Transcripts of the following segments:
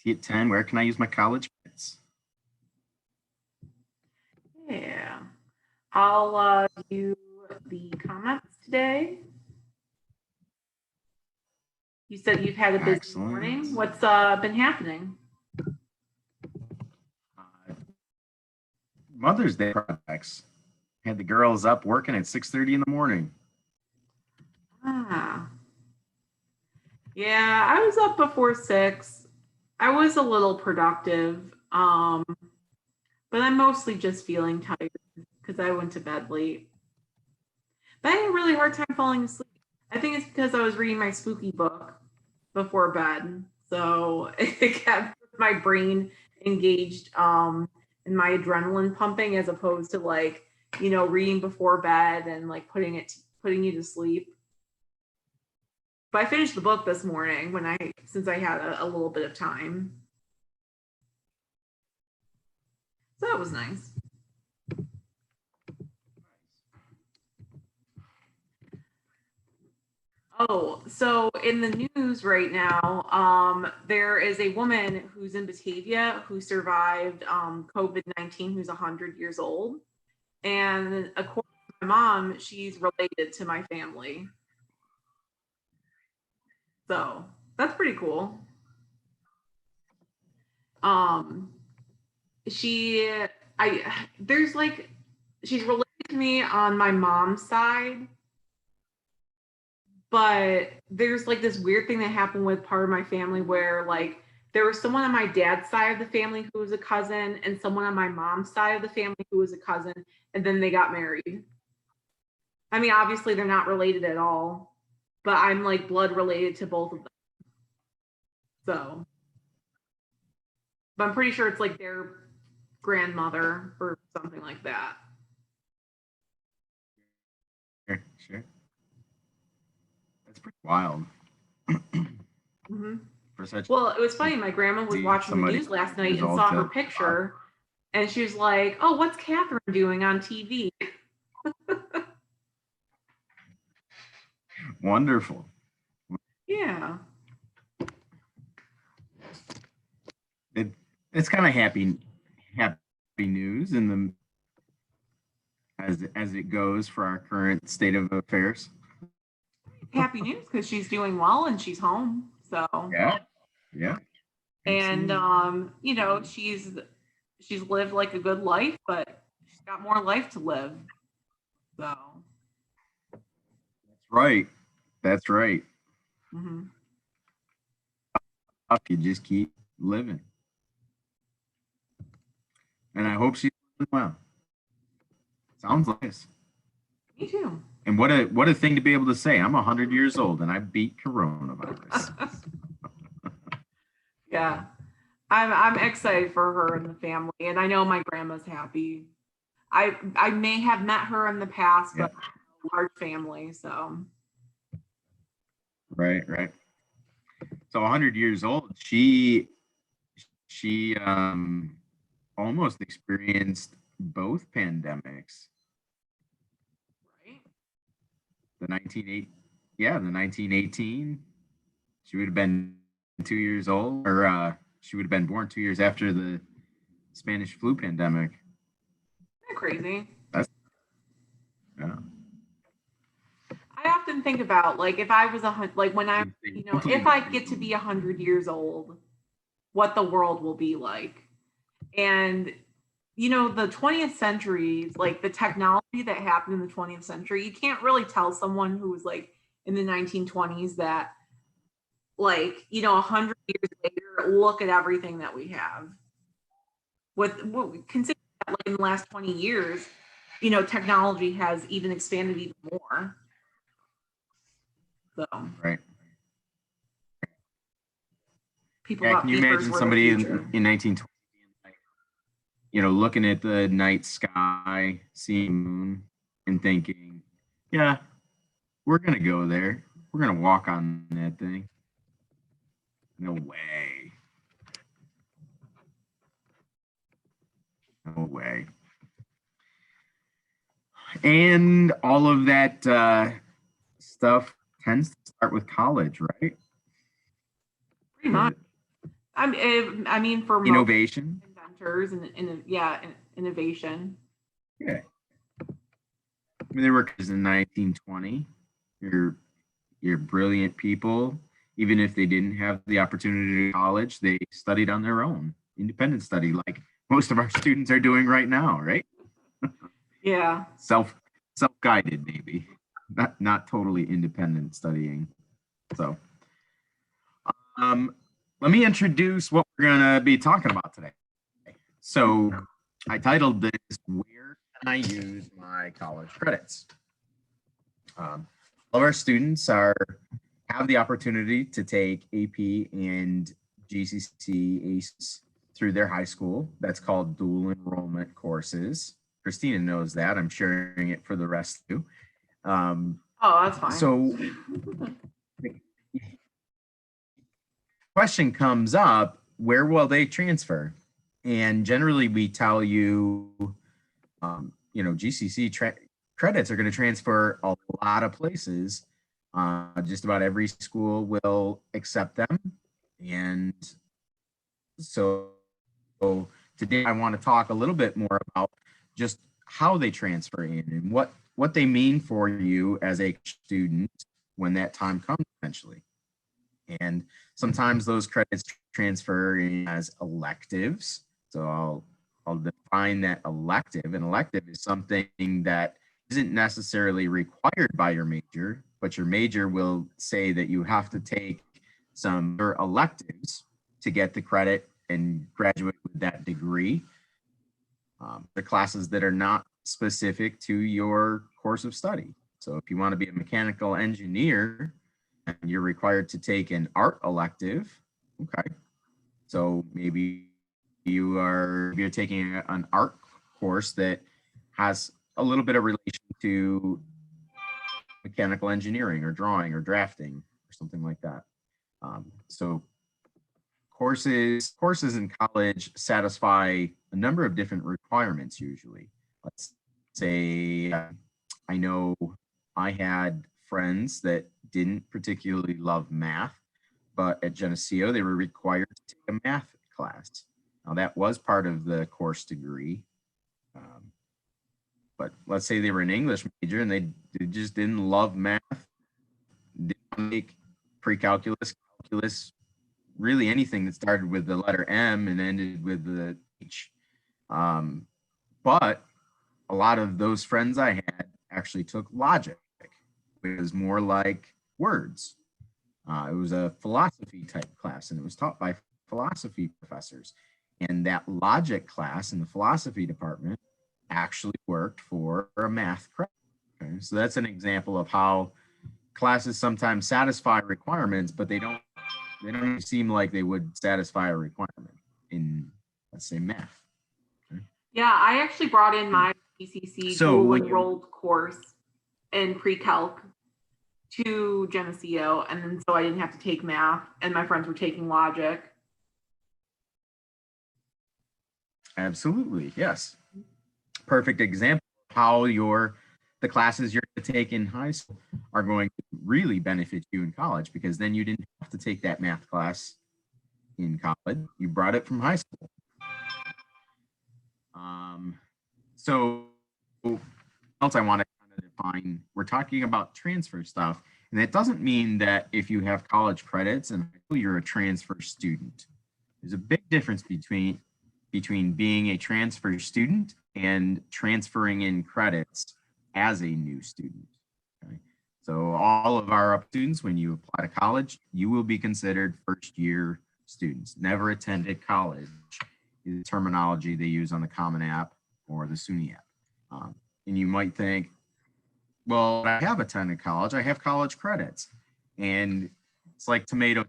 T10, where can I use my college bits? Yeah. I'll do the comments today. You said you've had a busy Excellent. morning. What's been happening? Mother's Day projects. Had the girls up working at 6:30 in the morning. Ah. Yeah, I was up before 6. I was a little productive. But I'm mostly just feeling tired because I went to bed late. But I had a really hard time falling asleep. I think it's because I was reading my spooky book before bed. So it kept my brain engaged and my adrenaline pumping as opposed to like, reading before bed and like putting you to sleep. But I finished the book this morning since I had a little bit of time. So that was nice. Oh, so in the news right now, there is a woman who's in Batavia who survived COVID-19, who's 100 years old. And according to my mom, she's related to my family. So that's pretty cool. Um, she, there's like, she's related to me on my mom's side, but there's like this weird thing that happened with part of my family where like there was someone on my dad's side of the family who was a cousin and someone on my mom's side of the family who was a cousin, and then they got married. I mean, obviously they're not related at all, but I'm like blood related to both of them. So, but I'm pretty sure it's like their grandmother or something like that. Sure. That's pretty wild. Mm-hmm. For such. Well, it was funny. My grandma was watching the news last night and saw her picture, and she was like, "Oh, what's Catherine doing on TV?" Wonderful. Yeah. It's kind of happy news in the as it goes for our current state of affairs. Happy news because she's doing well and she's home. So yeah. And she's lived like a good life, but she's got more life to live. So That's right. mm-hmm. You just keep living. And I hope she's doing well. Sounds like this. Me too. And what a thing to be able to say. I'm 100 years old and I beat coronavirus. Yeah. I'm excited for her and the family, and I know my grandma's happy. I may have met her in the past, but large family, so right. So 100 years old, she almost experienced both pandemics. right. The 1918. She would have been 2 years old, or she would have been born 2 years after the Spanish flu pandemic. Isn't that crazy? Yeah. I often think about like if I was like when I if I get to be 100 years old, what the world will be like. And the 20th century, like the technology that happened in the 20th century, you can't really tell someone who was like in the 1920s that like 100 years later, look at everything that we have. With considering that like in the last 20 years, technology has even expanded even more. So Right. People thought can you imagine somebody in 1920, looking at the night sky, seeing moon, and thinking, yeah, we're gonna go there. We're gonna walk on that thing. No way. No way. And all of that stuff tends to start with college, right? Pretty much. I mean, for most Innovation. inventors innovation. Yeah. I mean, they were kids in 1920. You're brilliant people. Even if they didn't have the opportunity to go to college, they studied on their own, independent study, like most of our students are doing right now, right? Yeah. Self-guided, maybe, not totally independent studying. So, let me introduce what we're gonna be talking about today. So, I titled this "Where Can I Use My College Credits?" All of our students have the opportunity to take AP and GCC ACE through their high school. That's called dual enrollment courses. Christina knows that. I'm sharing it for the rest of you. Oh, that's fine. So the question comes up, where will they transfer? And generally we tell you, GCC credits are going to transfer a lot of places. Just about every school will accept them. And so today I want to talk a little bit more about just how they transfer in and what they mean for you as a student when that time comes eventually. And sometimes those credits transfer in as electives. So I'll define that elective. An elective is something that isn't necessarily required by your major, but your major will say that you have to take some electives to get the credit and graduate with that degree. The classes that are not specific to your course of study. So if you want to be a mechanical engineer, and you're required to take an art elective, okay. So maybe you're taking an art course that has a little bit of relation to mechanical engineering or drawing or drafting or something like that. So courses in college satisfy a number of different requirements usually. Let's say I know I had friends that didn't particularly love math, but at Geneseo they were required to take a math class. Now that was part of the course degree. But let's say they were an English major and they just didn't love math, didn't make pre-calculus, calculus, really anything that started with the letter M and ended with the H. But a lot of those friends I had actually took logic. It was more like words. It was a philosophy type class and it was taught by philosophy professors. And that logic class in the philosophy department actually worked for a math credit. Okay? So that's an example of how classes sometimes satisfy requirements, but they don't seem like they would satisfy a requirement in, let's say, math. Okay? Yeah, I actually brought in my GCC dual enrolled course in pre-calc to Geneseo, and then so I didn't have to take math, and my friends were taking logic. Absolutely, yes. Perfect example of how the classes you're going to take in high school are going to really benefit you in college, because then you didn't have to take that math class in college. You brought it from high school. So what else I want to kind of define, we're talking about transfer stuff, and that doesn't mean that if you have college credits and you're a transfer student. There's a big difference between being a transfer student and transferring in credits as a new student. Okay? So all of our students, when you apply to college, you will be considered first year students. Never attended college is the terminology they use on the Common App or the SUNY app. And you might think, well, I have attended college. I have college credits. And it's like tomato.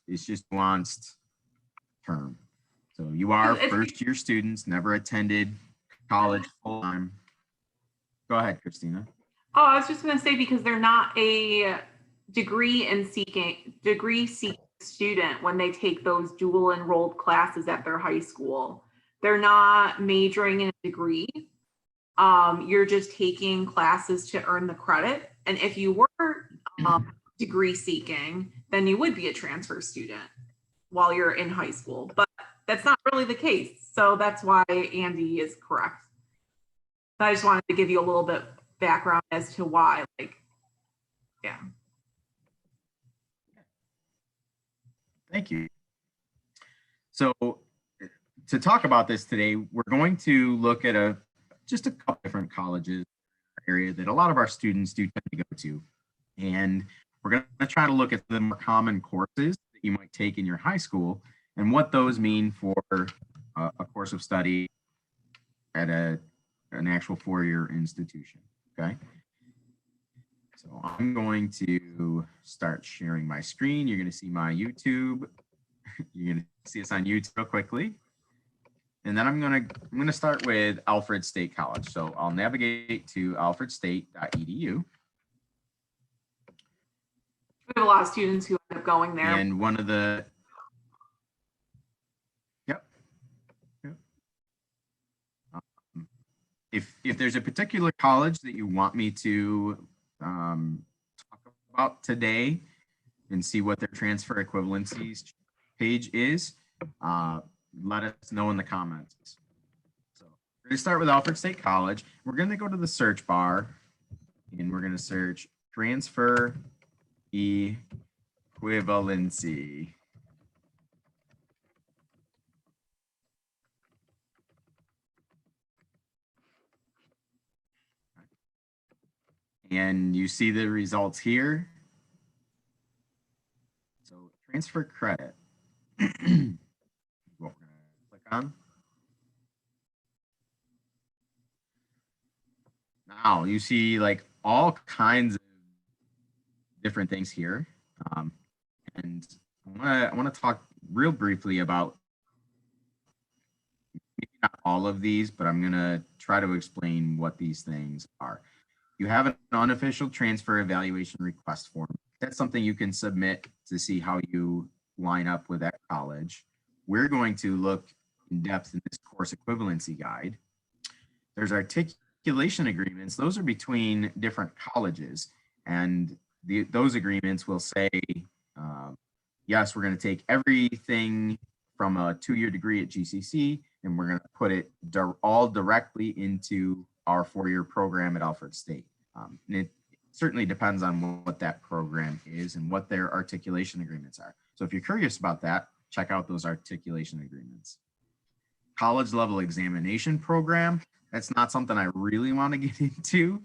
It's just nuanced term. So you are first year students, never attended college full time. Go ahead, Christina. Oh, I was just going to say, because they're not a degree seeking student when they take those dual enrolled classes at their high school. They're not majoring in a degree. You're just taking classes to earn the credit. And if you were degree seeking, then you would be a transfer student. while you're in high school, but that's not really the case. So that's why Andy is correct. I just wanted to give you a little bit background as to why, like, yeah. Thank you. So to talk about this today, we're going to look at just a couple different colleges area that a lot of our students do tend to go to. And we're going to try to look at the more common courses that you might take in your high school and what those mean for a course of study at an actual four-year institution, okay? So I'm going to start sharing my screen. You're going to see my YouTube. You're going to see us on YouTube real quickly. And then I'm going to start with Alfred State College. So I'll navigate to alfredstate.edu. We have a lot of students who end up going there. And one of the, yep. If there's a particular college that you want me to talk about today and see what their transfer equivalencies page is, let us know in the comments. So we're going to start with Alfred State College. We're going to go to the search bar and we're going to search transfer equivalency. And you see the results here. So transfer credit. What we're going to click on. Now you see like all kinds of different things here. And I want to talk real briefly about maybe not all of these, but I'm going to try to explain what these things are. You have an unofficial transfer evaluation request form. That's something you can submit to see how you line up with that college. We're going to look in depth in this course equivalency guide. There's articulation agreements. Those are between different colleges, and those agreements will say, yes, we're going to take everything from a 2-year degree at GCC, and we're going to put it all directly into our 4-year program at Alfred State. And it certainly depends on what that program is and what their articulation agreements are. So if you're curious about that, check out those articulation agreements. College level examination program, that's not something I really want to get into.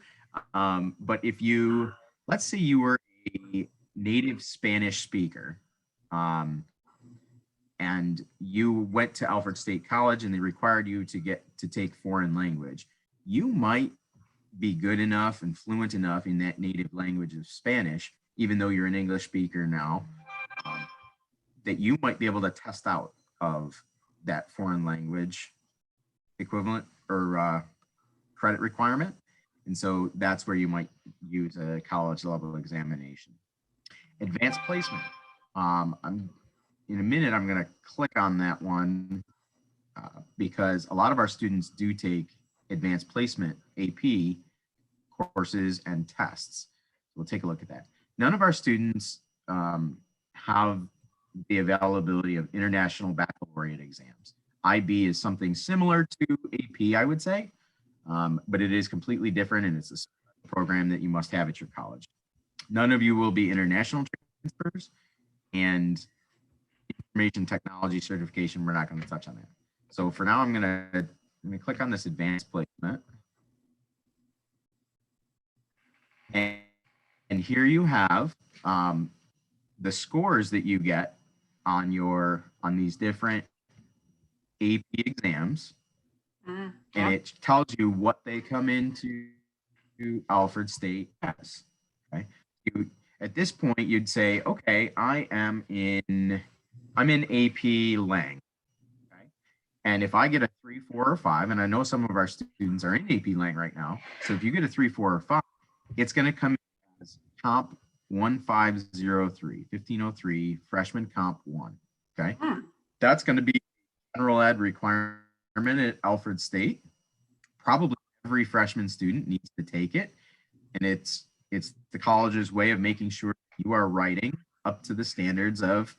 But if you, let's say you were a native Spanish speaker, and you went to Alfred State College and they required you to take foreign language, you might be good enough and fluent enough in that native language of Spanish, even though you're an English speaker now, that you might be able to test out of that foreign language equivalent or credit requirement. And so that's where you might use a college level examination. Advanced placement. In a minute, I'm going to click on that one because a lot of our students do take advanced placement AP courses and tests. We'll take a look at that. None of our students have the availability of international baccalaureate exams. IB is something similar to AP, I would say, but it is completely different, and it's a program that you must have at your college. None of you will be international transfers, and information technology certification, we're not going to touch on that. So for now, I'm going to click on this advanced placement. And here you have the scores that you get on these different AP exams. And it tells you what they come into Alfred State as. Okay. At this point, you'd say, okay, I'm in AP Lang. Okay. And if I get a 3, 4, or 5, and I know some of our students are in AP Lang right now, so if you get a 3, 4, or 5, it's going to come in as Comp 1503, 1503, Freshman Comp 1. Okay. That's going to be general ed requirement at Alfred State. Probably every freshman student needs to take it. And it's the college's way of making sure you are writing up to the standards of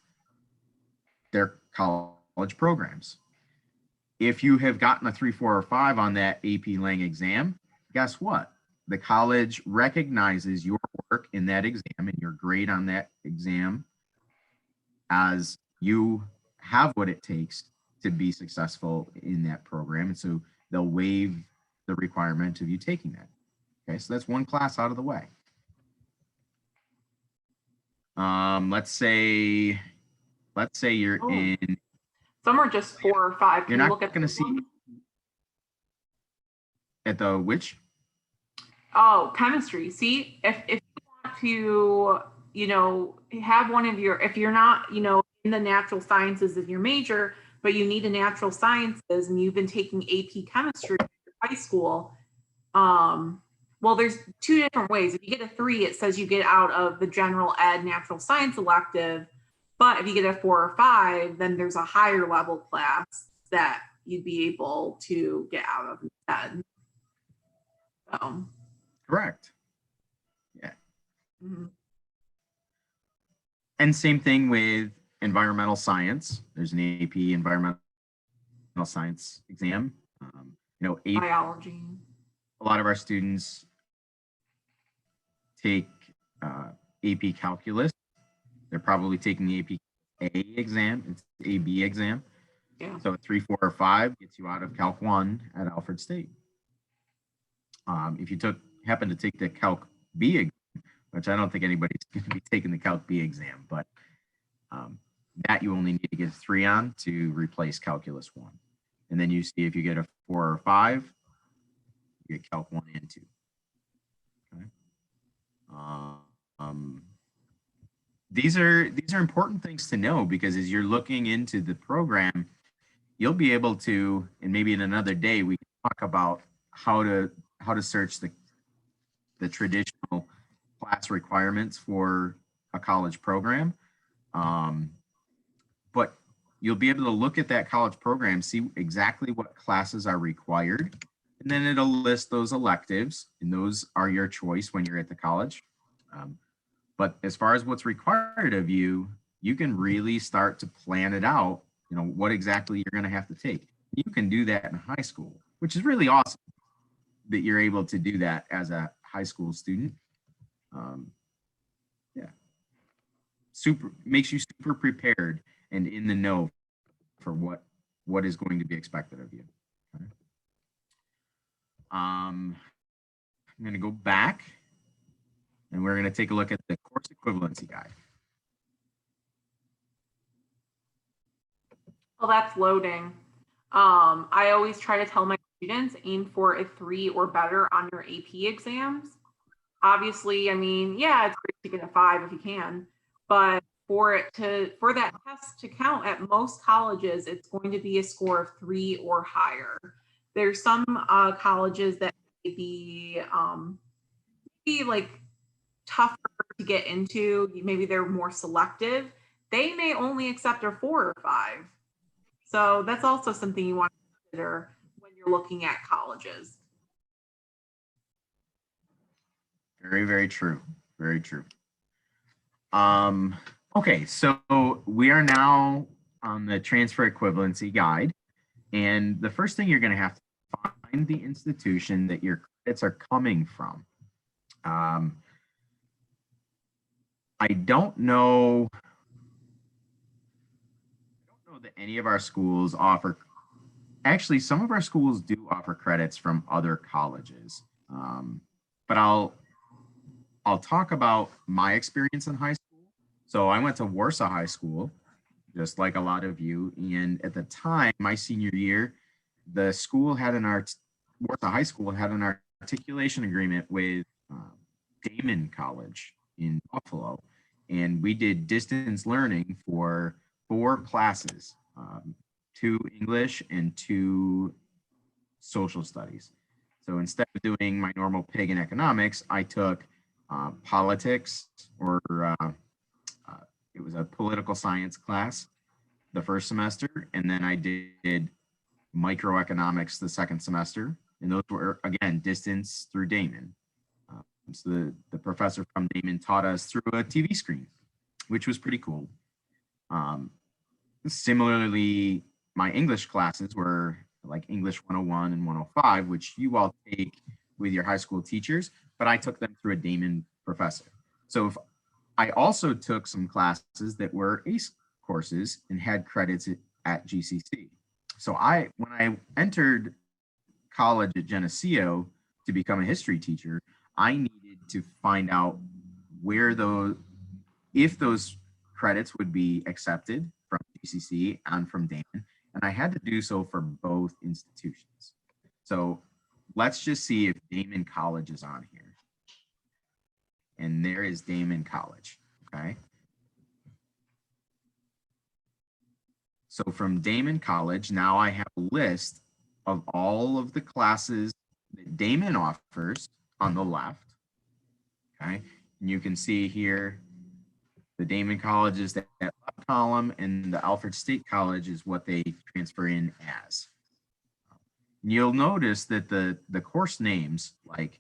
their college programs. If you have gotten a 3, 4, or 5 on that AP Lang exam, guess what? The college recognizes your work in that exam and your grade on that exam as you have what it takes to be successful in that program. And so they'll waive the requirement of you taking that. Okay, so that's one class out of the way. Let's say you're in. Some are just 4 or 5. You're not going to see at the which? Oh, chemistry. See, if you want to, have one of your, if you're not, in the natural sciences of your major, but you need a natural sciences and you've been taking AP chemistry in high school, well, there's 2 different ways. If you get a 3, it says you get out of the general ed natural science elective. But if you get a 4 or 5, then there's a higher level class that you'd be able to get out of instead. So. Correct. Yeah. Mm-hmm. And same thing with environmental science. There's an AP environmental science exam. Biology. A lot of our students take AP calculus. They're probably taking the AP A exam. It's the AB exam. Yeah. So a 3, 4, or 5 gets you out of Calc 1 at Alfred State. If you happen to take the Calc B exam, which I don't think anybody's going to be taking the Calc B exam, but that you only need to get a 3 on to replace Calculus 1. And then you see if you get a 4 or 5, you get Calc 1 and 2. Okay. These are important things to know, because as you're looking into the program, you'll be able to, and maybe in another day we can talk about how to search the traditional class requirements for a college program. But you'll be able to look at that college program, see exactly what classes are required, and then it'll list those electives, and those are your choice when you're at the college. But as far as what's required of you, you can really start to plan it out, what exactly you're going to have to take. You can do that in high school, which is really awesome that you're able to do that as a high school student. Makes you super prepared and in the know for what is going to be expected of you. Okay. I'm going to go back, and we're going to take a look at the course equivalency guide. Well, that's loading. I always try to tell my students, aim for a 3 or better on your AP exams. Obviously, I mean, yeah, it's great to get a 5 if you can, but for that test to count at most colleges, it's going to be a score of 3 or higher. There's some colleges that may be like tougher to get into. Maybe they're more selective. They may only accept a 4 or 5. So that's also something you want to consider when you're looking at colleges. Very, very true. Very true. Okay, so we are now on the transfer equivalency guide. And the first thing you're going to have to find the institution that your credits are coming from. I don't know that any of our schools offer, actually some of our schools do offer credits from other colleges. But I'll talk about my experience in high school. So I went to Warsaw High School, just like a lot of you. And at the time, my senior year, the school had Warsaw High School had an articulation agreement with Damon College in Buffalo. And we did distance learning for 4 classes, 2 English and 2 social studies. So instead of doing my normal pig and economics, I took politics, or it was a political science class the first semester, and then I did microeconomics the second semester, and those were, again, distance through Damon. So the professor from Damon taught us through a TV screen, which was pretty cool. Similarly, my English classes were like English 101 and 105, which you all take with your high school teachers, but I took them through a Damon professor. So if I also took some classes that were ACE courses and had credits at GCC. So when I entered college at Geneseo to become a history teacher, I needed to find out where if those credits would be accepted from GCC and from Damon, and I had to do so for both institutions. So let's just see if Damon College is on here. And there is Damon College, okay? So from Damon College, now I have a list of all of the classes that Damon offers on the left, okay? And you can see here, the Damon College is that left column, and the Alfred State College is what they transfer in as. And you'll notice that the course names, like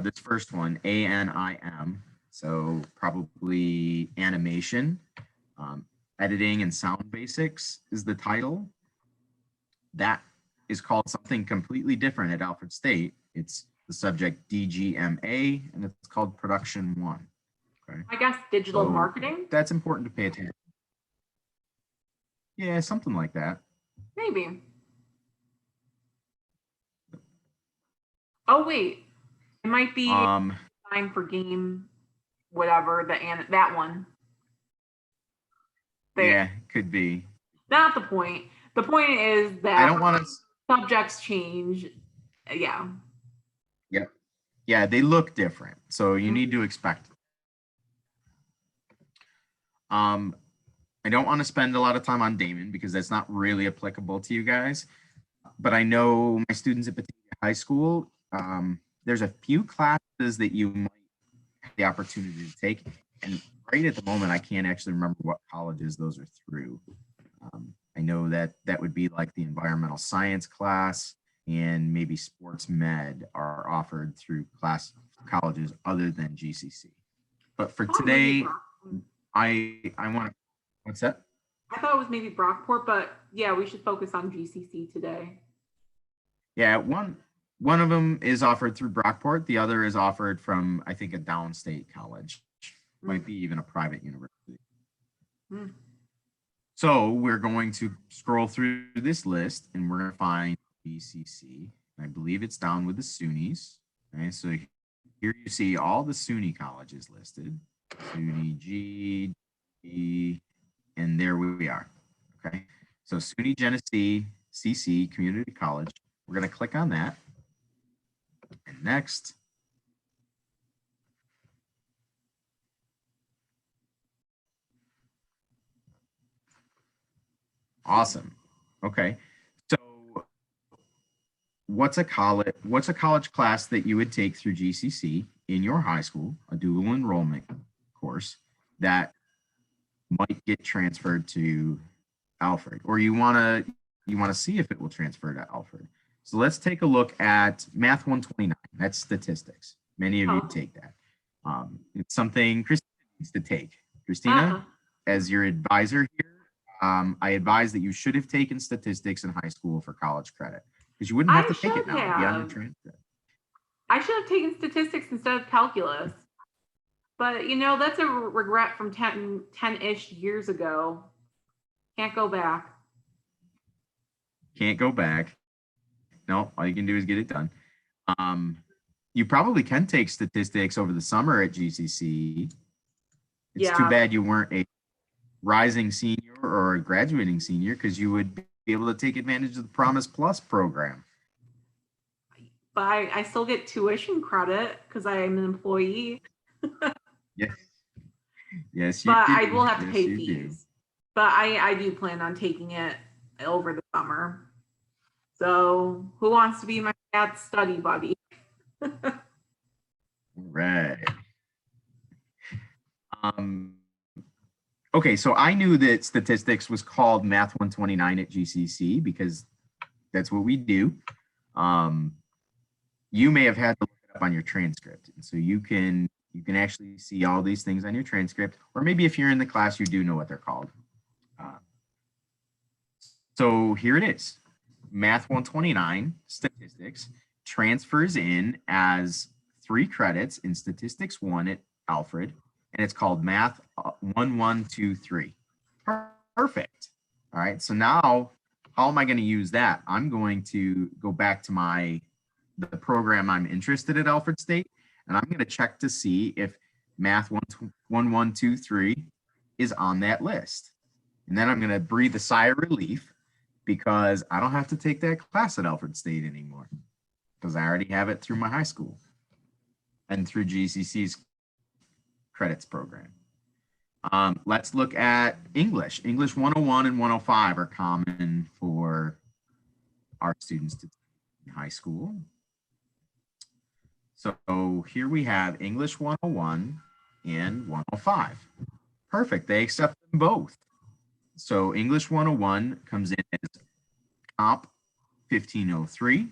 this first one, ANIM, so probably animation, editing and sound basics is the title. That is called something completely different at Alfred State. It's the subject DGMA, and it's called Production 1. Okay. I guess digital marketing. That's important to pay attention. Yeah, something like that. Maybe. Oh wait, it might be time for game, whatever that one. Yeah, could be. Not the point. The point is that I don't want to. Subjects change. Yeah. Yep. Yeah, they look different, so you need to expect it. I don't want to spend a lot of time on Damon because that's not really applicable to you guys. But I know my students at Batavia High School, there's a few classes that you might have the opportunity to take. And right at the moment, I can't actually remember what colleges those are through. I know that would be like the environmental science class, and maybe sports med are offered through colleges other than GCC. But for today, I want to, what's that? I thought it was maybe Brockport, but yeah, we should focus on GCC today. Yeah, one of them is offered through Brockport. The other is offered from, I think, a downstate college. Might be even a private university. So we're going to scroll through this list and we're going to find GCC. I believe it's down with the SUNYs. Okay, so here you see all the SUNY colleges listed. SUNY G, E, and there we are. Okay, so SUNY Genesee CC Community College. We're going to click on that. And next. Awesome. Okay. So what's a college class that you would take through GCC in your high school, a dual enrollment course that might get transferred to Alfred, or you want to see if it will transfer to Alfred. So let's take a look at Math 129. That's statistics. Many of you take that. It's something Christina needs to take. Christina, as your advisor here, I advise that you should have taken statistics in high school for college credit, because you wouldn't have to take it now. It'd be on your transcript. I should have taken statistics instead of calculus. But, you know, that's a regret from 10-ish years ago. Can't go back. Can't go back. No, all you can do is get it done. You probably can take statistics over the summer at GCC. It's too bad you weren't a rising senior or a graduating senior, because you would be able to take advantage of the Promise Plus program. But I still get tuition credit because I am an employee. Yes. Yes, you do. But I will have to pay fees. But I do plan on taking it over the summer. So who wants to be my math study buddy? Right. Okay, so I knew that statistics was called Math 129 at GCC because that's what we do. You may have had to look it up on your transcript, and so you can actually see all these things on your transcript, or maybe if you're in the class, you do know what they're called. So here it is. Math 129, statistics, transfers in as 3 credits in statistics 1 at Alfred, and it's called Math 1123. Perfect. All right, so now how am I going to use that? I'm going to go back to the program I'm interested at Alfred State, and I'm going to check to see if Math 1123 is on that list. And then I'm going to breathe a sigh of relief because I don't have to take that class at Alfred State anymore because I already have it through my high school and through GCC's credits program. Let's look at English. English 101 and 105 are common for our students to take in high school. So here we have English 101 and 105. Perfect, they accept them both. So English 101 comes in as Comp 1503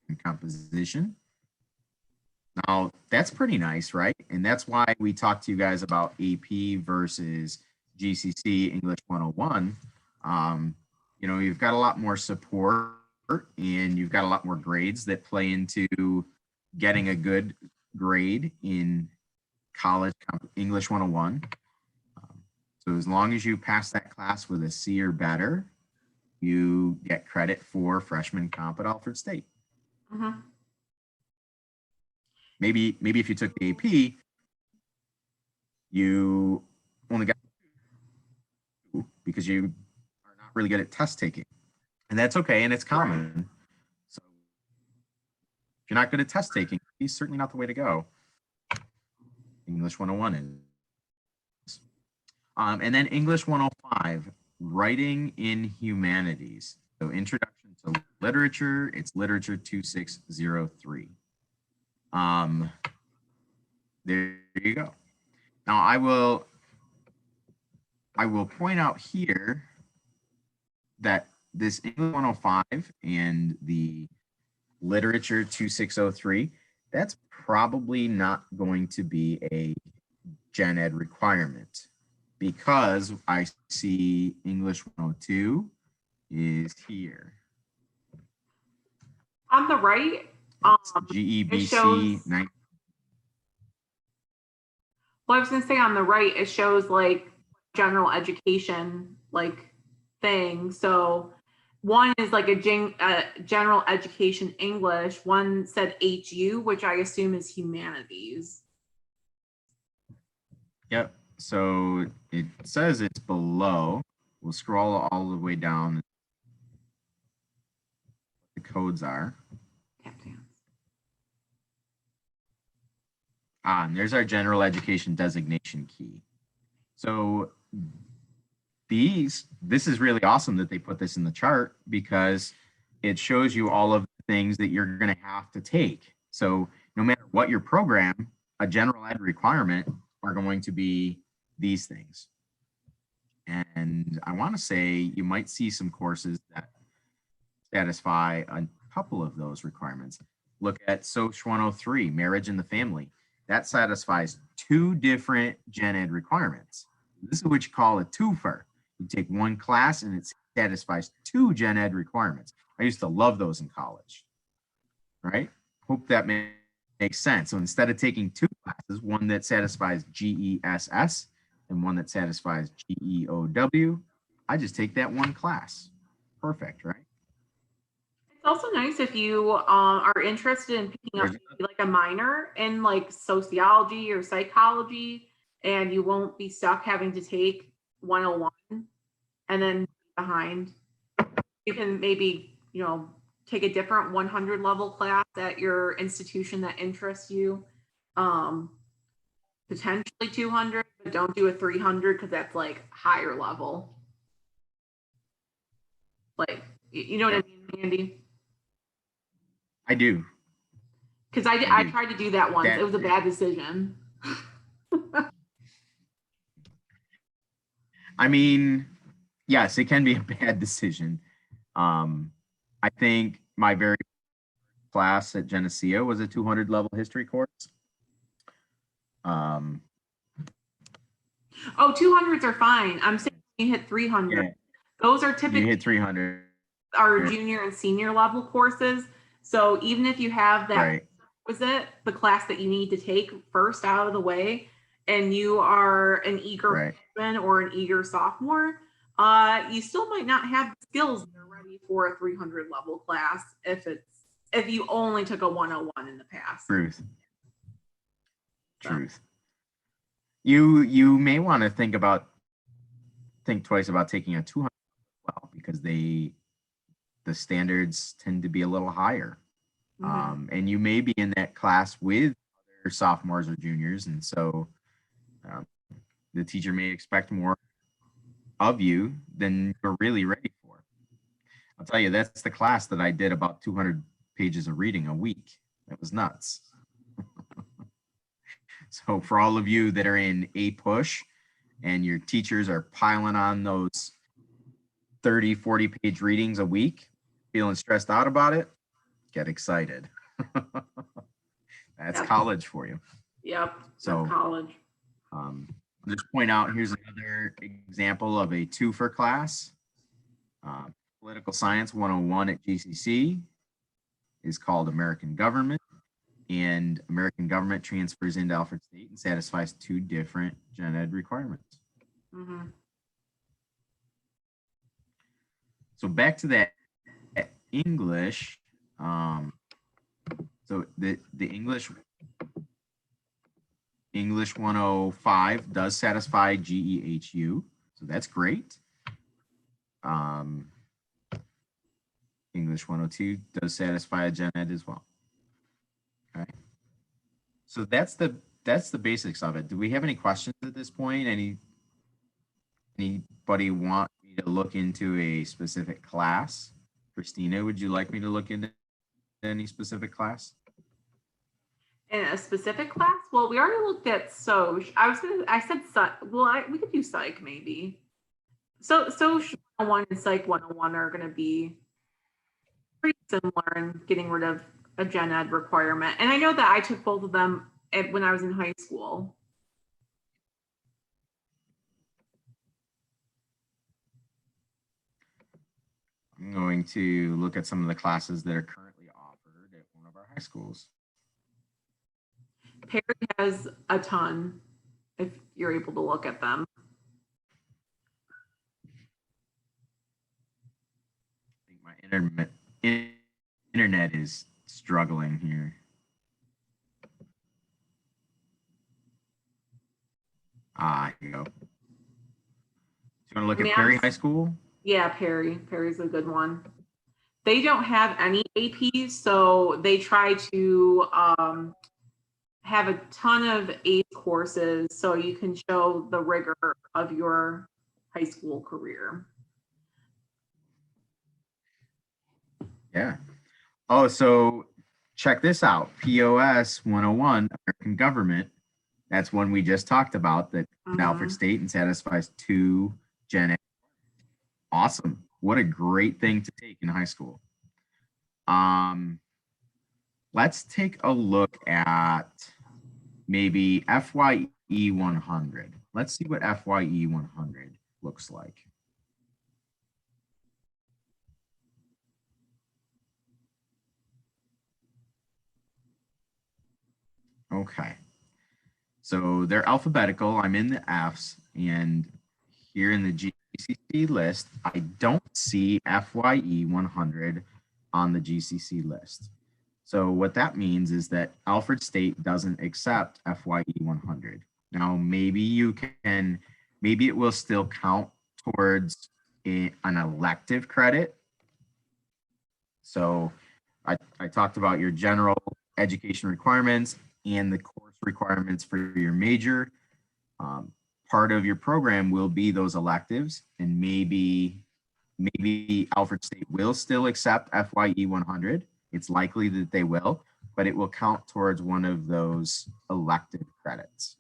and composition. Now that's pretty nice, right? And that's why we talked to you guys about AP versus GCC English 101. You know, you've got a lot more support and you've got a lot more grades that play into getting a good grade in college English 101. So as long as you pass that class with a C or better, you get credit for freshman comp at Alfred State. Mm-hmm. Maybe if you took the AP, you only got 2 because you are not really good at test taking. And that's okay, and it's common. So if you're not good at test taking, it's certainly not the way to go. English 101 is. And then English 105, writing in humanities. So introduction to literature, it's literature 2603. There you go. Now I will point out here that this English 105 and the literature 2603, that's probably not going to be a gen ed requirement because I see English 102 is here. On the right, GEBC shows, 9. well, I was gonna say on the right, it shows like general education like thing. So one is like a general education English. One said HU, which I assume is humanities. Yep. So it says it's below. We'll scroll all the way down. The codes are. And there's our general education designation key. So this is really awesome that they put this in the chart because it shows you all of the things that you're going to have to take. So no matter what your program, a general ed requirement are going to be these things. And I want to say you might see some courses that satisfy a couple of those requirements. Look at SOC 103, marriage and the family. That satisfies 2 different gen ed requirements. This is what you call a twofer. You take one class and it satisfies 2 gen ed requirements. I used to love those in college, right? Hope that makes sense. So instead of taking 2 classes, one that satisfies GESS and one that satisfies GEOW, I just take that one class. Perfect, right? It's also nice if you are interested in picking up like a minor in like sociology or psychology, and you won't be stuck having to take 101 and then behind. You can maybe, you know, take a different 100 level class at your institution that interests you. Potentially 200, but don't do a 300 because that's like higher level. Like, you know what I mean, Andy? I do. Because I tried to do that once. It was a bad decision. I mean, yes, it can be a bad decision. I think my very first class at Geneseo was a 200 level history course. Oh, 200s are fine. I'm saying you hit 300. Yeah. Those are typically you hit 300. our junior and senior level courses. So even if you have that Right. was it the class that you need to take first out of the way, and you are an eager Right. freshman or an eager sophomore, you still might not have the skills that are ready for a 300 level class if you only took a 101 in the past. Truth. So. Truth. You may want to think twice about taking a 200 well, because the standards tend to be a little higher. Mhm. And you may be in that class with other sophomores or juniors, and so the teacher may expect more of you than you're really ready for. I'll tell you, that's the class that I did about 200 pages of reading a week. That was nuts. So for all of you that are in APUSH and your teachers are piling on those 30, 40 page readings a week, feeling stressed out about it, get excited. That's Yep. college for you. Yep. So that's college. I'll just point out, here's another example of a two-for class. Political Science 101 at GCC is called American Government, and American Government transfers into Alfred State and satisfies two different gen ed requirements. Mhm. So back to that English. So the English 105 does satisfy GEHU, so that's great. English 102 does satisfy a gen ed as well. Okay. So that's the basics of it. Do we have any questions at this point? Anybody want me to look into a specific class? Christina, would you like me to look into any specific class? In a specific class? Well, we already looked at Soc. I said Psych. Well, we could do Psych maybe. So Soc 101 and Psych 101 are going to be pretty similar in getting rid of a gen ed requirement. And I know that I took both of them when I was in high school. I'm going to look at some of the classes that are currently offered at one of our high schools. Perry has a ton if you're able to look at them. I think my internet is struggling here. Here you go. So you want to look at Perry High School? Yeah, Perry's a good one. They don't have any APs, so they try to have a ton of ACE courses so you can show the rigor of your high school career. Yeah. Oh, so check this out. POS 101, American Government. That's one we just talked about that Alfred State and satisfies two gen ed. Awesome. What a great thing to take in high school. Let's take a look at maybe FYE 100. Let's see what FYE 100 looks like. Okay. So they're alphabetical. I'm in the Fs, and here in the GCC list, I don't see FYE 100 on the GCC list. So what that means is that Alfred State doesn't accept FYE 100. Now, maybe it will still count towards an elective credit. So I talked about your general education requirements and the course requirements for your major. Part of your program will be those electives, and maybe Alfred State will still accept FYE 100. It's likely that they will, but it will count towards one of those elective credits.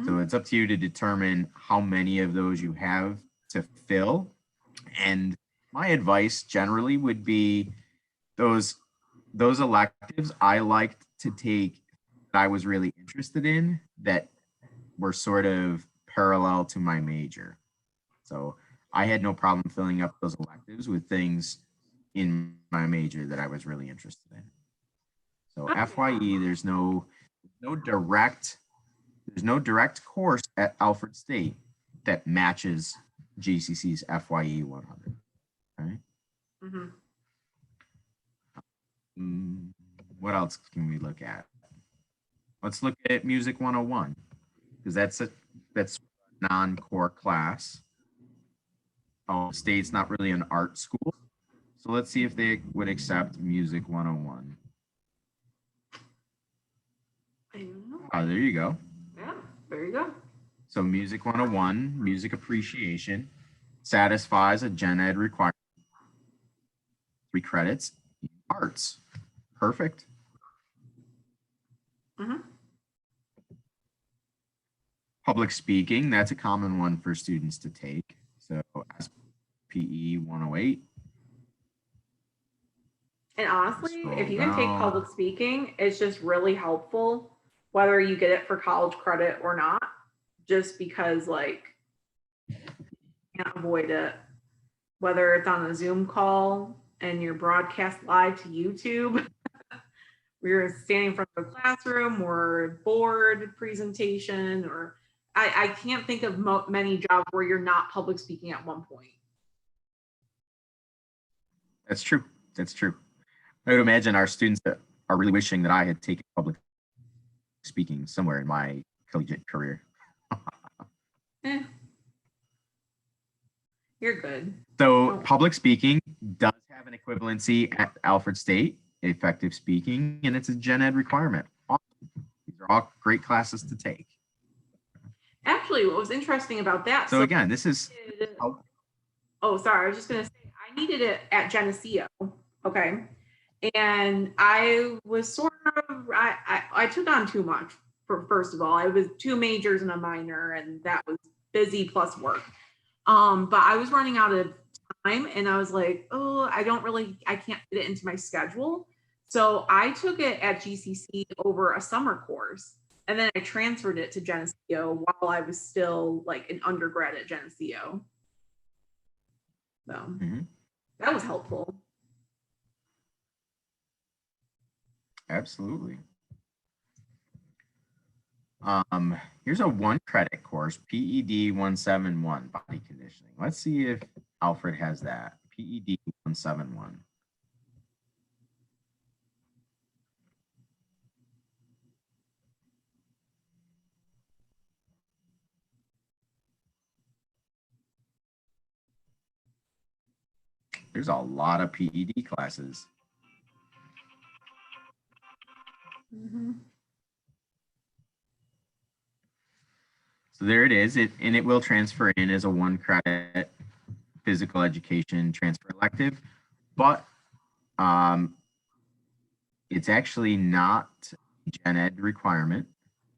So it's up to you to determine how many of those you have to fill. And my advice generally would be those electives I liked to take that I was really interested in that were sort of parallel to my major. So I had no problem filling up those electives with things in my major that I was really interested in. So Oh. FYE, there's no direct course at Alfred State that matches GCC's FYE 100. Right? Mm-hmm. What else can we look at? Let's look at Music 101 because that's a non-core class. State's not really an art school, so let's see if they would accept Music 101. I don't know. Oh, there you go. Yeah, there you go. So Music 101, music appreciation, satisfies a gen ed requirement. 3 credits, arts. Perfect. Mm-hmm. Public speaking, that's a common one for students to take. So SPE 108. And honestly, Scroll if you can take down. public speaking, it's just really helpful whether you get it for college credit or not, just because like you can't avoid it. Whether it's on a Zoom call and you're broadcast live to YouTube, we're standing in front of a classroom or board presentation, or I can't think of many jobs where you're not public speaking at one point. That's true. That's true. I would imagine our students that are really wishing that I had taken public speaking somewhere in my collegiate career. You're good. So public speaking does have an equivalency at Alfred State, effective speaking, and it's a gen ed requirement. Awesome. These are all great classes to take. Actually, what was interesting about that? So again, this is. Oh, sorry. I was just going to say, I needed it at Geneseo. Okay. And I was sort of, I took on too much. First of all, I was 2 majors and a minor, and that was busy plus work. But I was running out of time, and I was like, oh, I can't fit it into my schedule. So I took it at GCC over a summer course, and then I transferred it to Geneseo while I was still like an undergrad at Geneseo. So that was helpful. Absolutely. Here's a 1 credit course, PED 171, body conditioning. Let's see if Alfred has that. PED 171. There's a lot of PED classes. So there it is. And it will transfer in as a 1 credit physical education transfer elective, but it's actually not a gen ed requirement.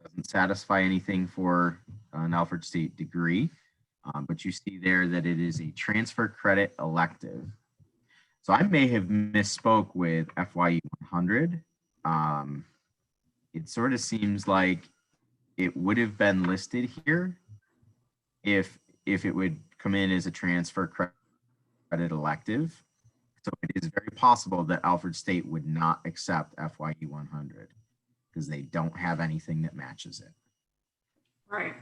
Doesn't satisfy anything for an Alfred State degree, but you see there that it is a transfer credit elective. So I may have misspoke with FYE 100. It sort of seems like it would have been listed here if it would come in as a transfer credit elective. So it is very possible that Alfred State would not accept FYE 100 because they don't have anything that matches it. Right.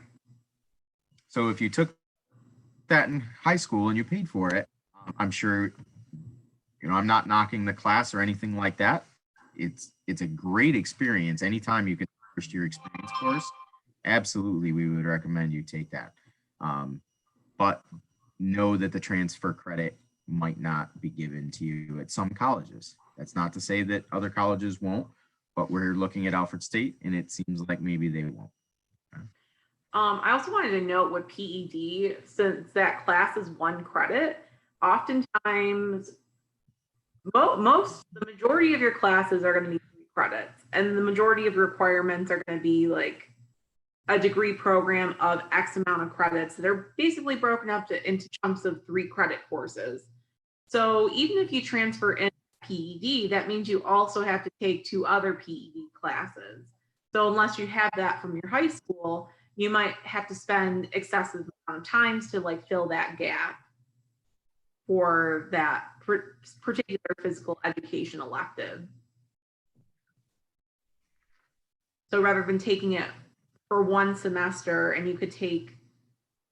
So if you took that in high school and you paid for it, I'm sure, I'm not knocking the class or anything like that. It's a great experience. Anytime you can first year experience course, absolutely, we would recommend you take that. But know that the transfer credit might not be given to you at some colleges. That's not to say that other colleges won't, but we're looking at Alfred State and it seems like maybe they won't. I also wanted to note with PED, since that class is 1 credit, oftentimes the majority of your classes are going to be 3 credits, and the majority of requirements are going to be like a degree program of X amount of credits. They're basically broken up into chunks of 3 credit courses. So even if you transfer in PED, that means you also have to take 2 other PED classes. So unless you have that from your high school, you might have to spend excessive amount of times to like fill that gap for that particular physical education elective. So rather than taking it for one semester, and you could take,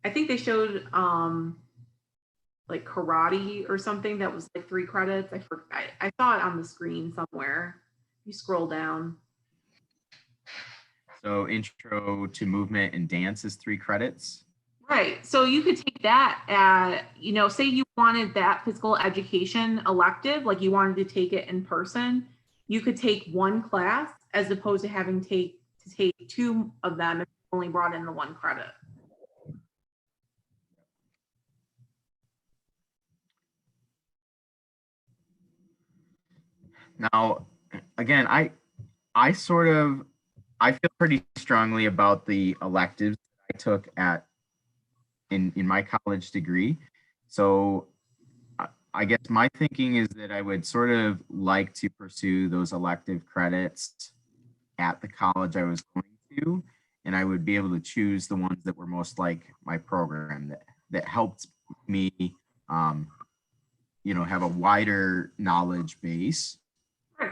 I think they showed like karate or something that was like 3 credits. I saw it on the screen somewhere. You scroll down. So intro to movement and dance is 3 credits. Right. So you could take that at, you know, say you wanted that physical education elective, like you wanted to take it in person, you could take 1 class as opposed to having to take 2 of them if you only brought in the 1 credit. Now, again, I feel pretty strongly about the electives I took in my college degree. So I guess my thinking is that I would sort of like to pursue those elective credits at the college I was going to, and I would be able to choose the ones that were most like my program that helped me, have a wider knowledge base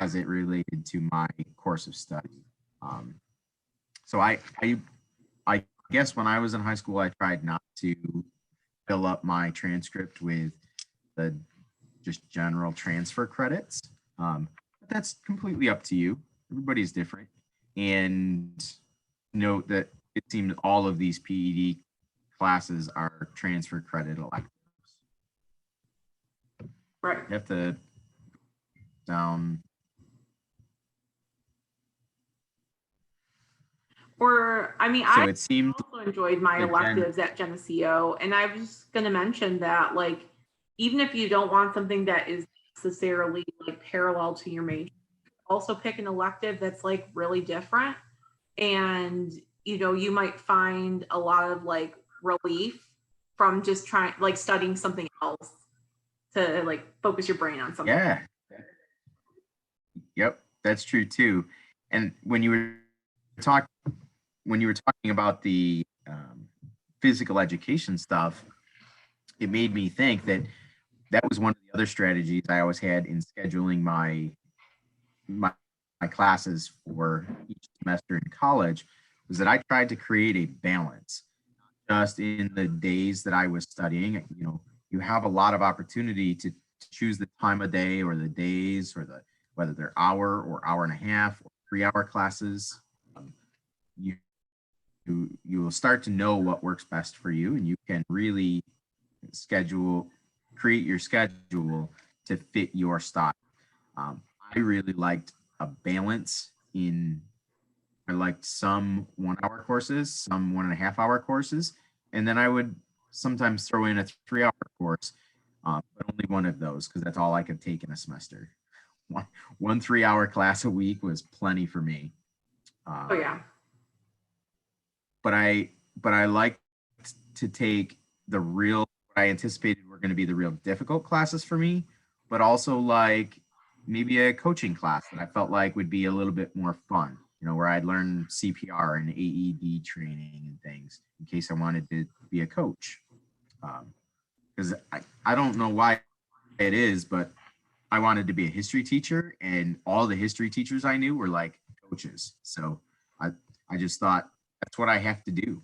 as it related to my course of study. So I guess when I was in high school, I tried not to fill up my transcript with the just general transfer credits. But that's completely up to you. Everybody's different. And note that it seems all of these PED classes are transfer credit electives. Right. You have to down. Or, I mean, So I it seemed also enjoyed my electives at Geneseo, and I was going to mention that, like, even if you don't want something that is necessarily like parallel to your major, also pick an elective that's like really different, and you might find a lot of like relief from just trying like studying something else to like focus your brain on something. Yeah. Yep, that's true too. And when you were talking about the physical education stuff, it made me think that was one of the other strategies I always had in scheduling my classes for each semester in college, was that I tried to create a balance. Just in the days that I was studying, you have a lot of opportunity to choose the time of day or the days or whether they're hour or hour and a half or 3-hour classes. You will start to know what works best for you, and you can really create your schedule to fit your style. I really liked a balance I liked some 1-hour courses, some 1.5-hour courses, and then I would sometimes throw in a 3-hour course, but only one of those because that's all I could take in a semester. One 3-hour class a week was plenty for me. Oh yeah. But I liked to take what I anticipated were going to be the real difficult classes for me, but also like maybe a coaching class that I felt like would be a little bit more fun, where I'd learn CPR and AED training and things in case I wanted to be a coach. Because I don't know why it is, but I wanted to be a history teacher, and all the history teachers I knew were like coaches. So I just thought that's what I have to do.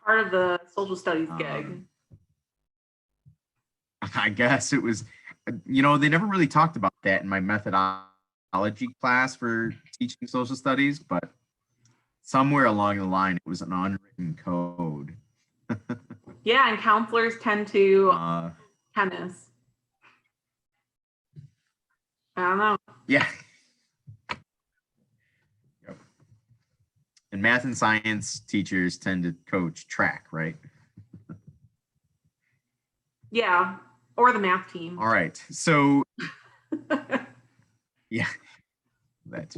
Part of the social studies gig. I guess it was, they never really talked about that in my methodology class for teaching social studies, but somewhere along the line, it was an unwritten code. Yeah, and counselors tend to tennis. I don't know. Yeah. Yep. And math and science teachers tend to coach track, right? Yeah, or the math team. All right. So, yeah, that's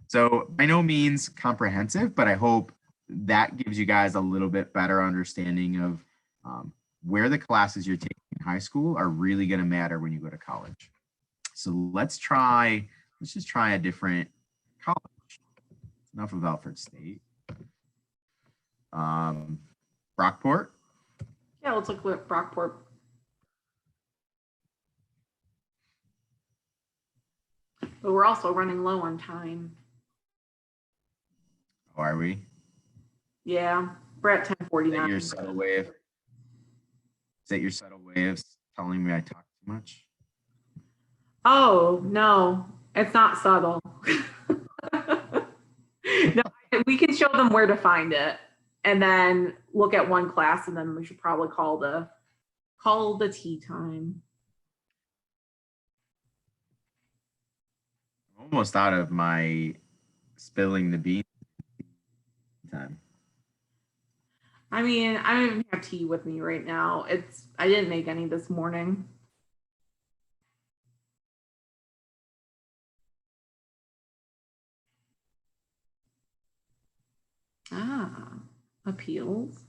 so by no means comprehensive, but I hope that gives you guys a little bit better understanding of where the classes you're taking in high school are really going to matter when you go to college. So let's just try a different college. Enough of Alfred State. Brockport. Yeah, let's look at Brockport. but we're also running low on time. Oh, are we? Yeah, we're at Is that 10:49. your subtle way of? Is that your subtle way of telling me I talk too much? Oh, no, it's not subtle. No, we can show them where to find it and then look at one class, and then we should probably call the tea time. I'm almost out of my spilling the beans time. I mean, I don't even have tea with me right now. I didn't make any this morning. Ah, appeals.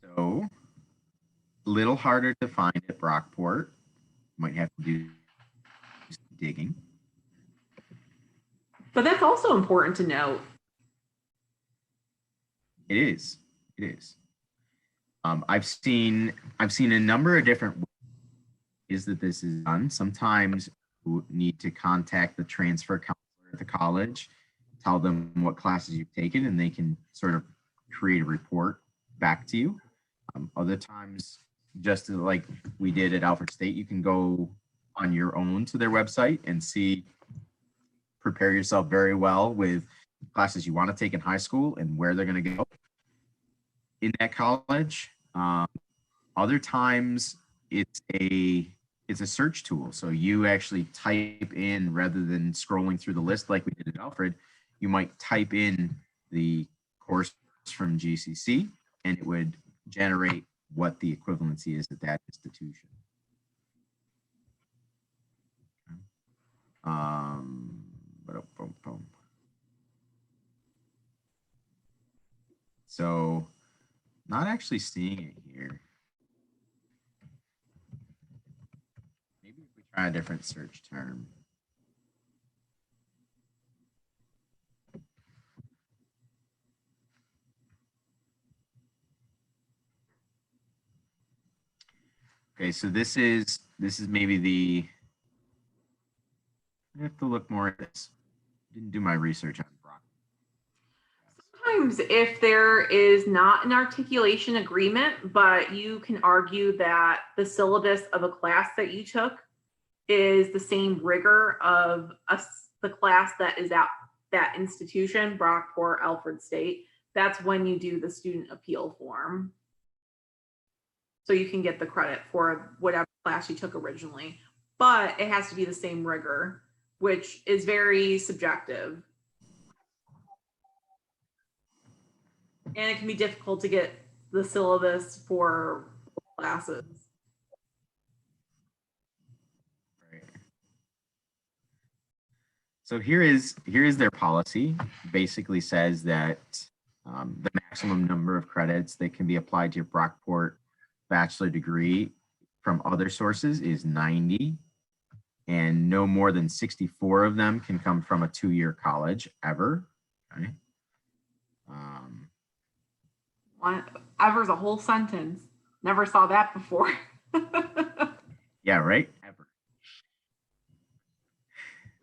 So a little harder to find at Brockport. Might have to do some digging. But that's also important to note. It is. It is. I've seen a number of different ways that this is done. Sometimes you need to contact the transfer counselor at the college, tell them what classes you've taken, and they can sort of create a report back to you. Other times, just like we did at Alfred State, you can go on your own to their website and see, prepare yourself very well with classes you want to take in high school and where they're going to go in that college. Other times it's a search tool. So you actually type in, rather than scrolling through the list like we did at Alfred, you might type in the course from GCC and it would generate what the equivalency is at that institution. So not actually seeing it here. Maybe if we try a different search term. Okay, so this is maybe the, I have to look more at this. Didn't do my research on Brock. Sometimes if there is not an articulation agreement, but you can argue that the syllabus of a class that you took is the same rigor of the class that is at that institution, Brockport, Alfred State, that's when you do the student appeal form. So you can get the credit for whatever class you took originally, but it has to be the same rigor, which is very subjective. And it can be difficult to get the syllabus for classes. Right. So here is their policy. Basically says that the maximum number of credits that can be applied to your Brockport bachelor degree from other sources is 90, and no more than 64 of them can come from a 2-year college ever. Okay. Ever's a whole sentence. Never saw that before. Yeah, right? Ever.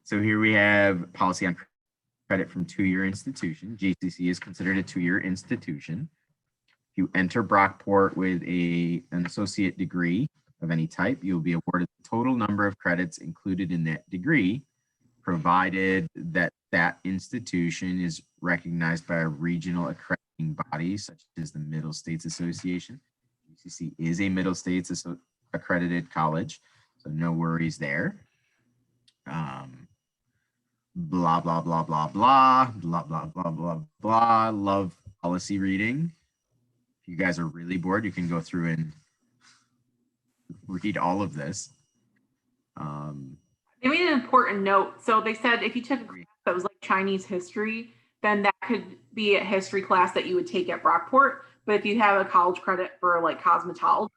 So here we have policy on credit from 2-year institution. GCC is considered a 2-year institution. If you enter Brockport with an associate degree of any type, you'll be awarded the total number of credits included in that degree, provided that that institution is recognized by a regional accrediting body, such as the Middle States Association. GCC is a Middle States accredited college, so no worries there. Blah, blah, blah, blah, blah, blah, blah, blah, blah, blah. Love policy reading. If you guys are really bored, you can go through and read all of this. They made an important note. So they said if you took a class that was like Chinese history, then that could be a history class that you would take at Brockport. But if you have a college credit for like cosmetology,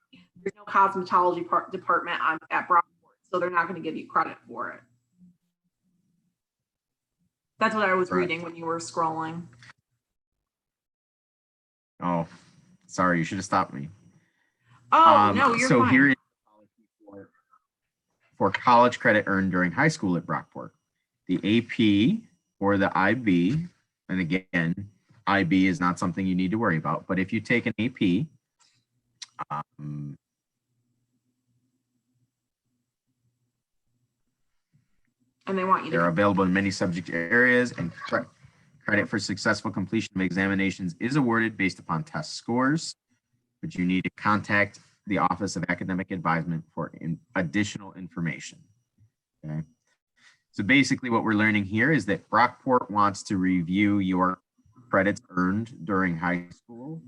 there's no cosmetology department at Brockport, so they're not going to give you credit for it. That's what I was reading when you were scrolling. Oh, Sorry, you should have stopped me. Oh, no, you're so fine. here is for college credit earned during high school at Brockport. The AP or the IB, and again, IB is not something you need to worry about, but if you take an AP, And they want you they're to. available in many subject areas, and credit for successful completion of examinations is awarded based upon test scores, but you need to contact the Office of Academic Advisement for additional information. Okay. So basically what we're learning here is that Brockport wants to review your credits earned during high school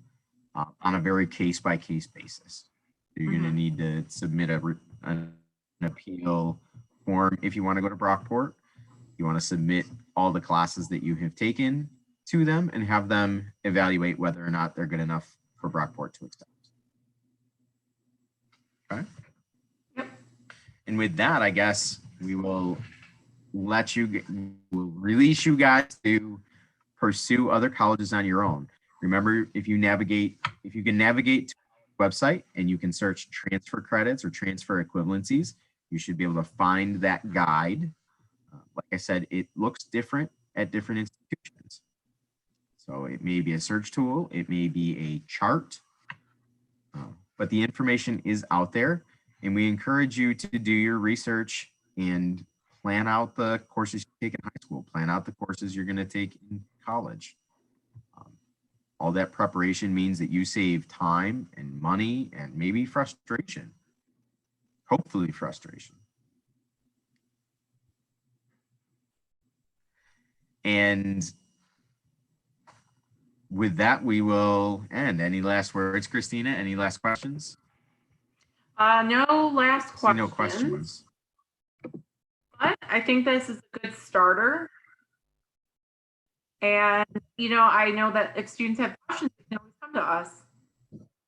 on a very case-by-case basis. You're going to need to submit an appeal form if you want to go to Brockport. You want to submit all the classes that you have taken to them and have them evaluate whether or not they're good enough for Brockport to accept. Okay. Yep. And with that, I guess we will release you guys to pursue other colleges on your own. Remember, if you can navigate to the website and you can search transfer credits or transfer equivalencies, you should be able to find that guide. Like I said, it looks different at different institutions. So it may be a search tool, it may be a chart, but the information is out there, and we encourage you to do your research and plan out the courses you take in high school, plan out the courses you're going to take in college. All that preparation means that you save time and money and maybe frustration, hopefully frustration. And with that, we will end. Any last words, Christina? Any last questions? No last questions. No questions. But I think this is a good starter. And, I know that if students have questions, they can always come to us.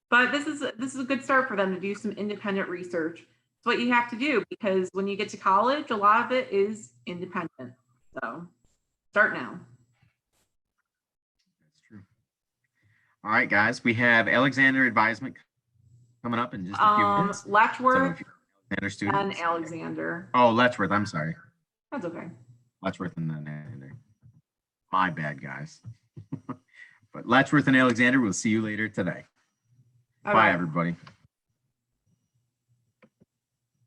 But this is a good start for them to do some independent research. It's what you have to do, because when you get to college, a lot of it is independent. So start now. That's true. All right, guys, we have Alexander Advisement coming up in just a few minutes. Letchworth so and Alexander. Oh, Letchworth, I'm sorry. That's okay. Letchworth and then Alexander. My bad, guys. But Letchworth and Alexander, we'll see you later today. Bye, everybody.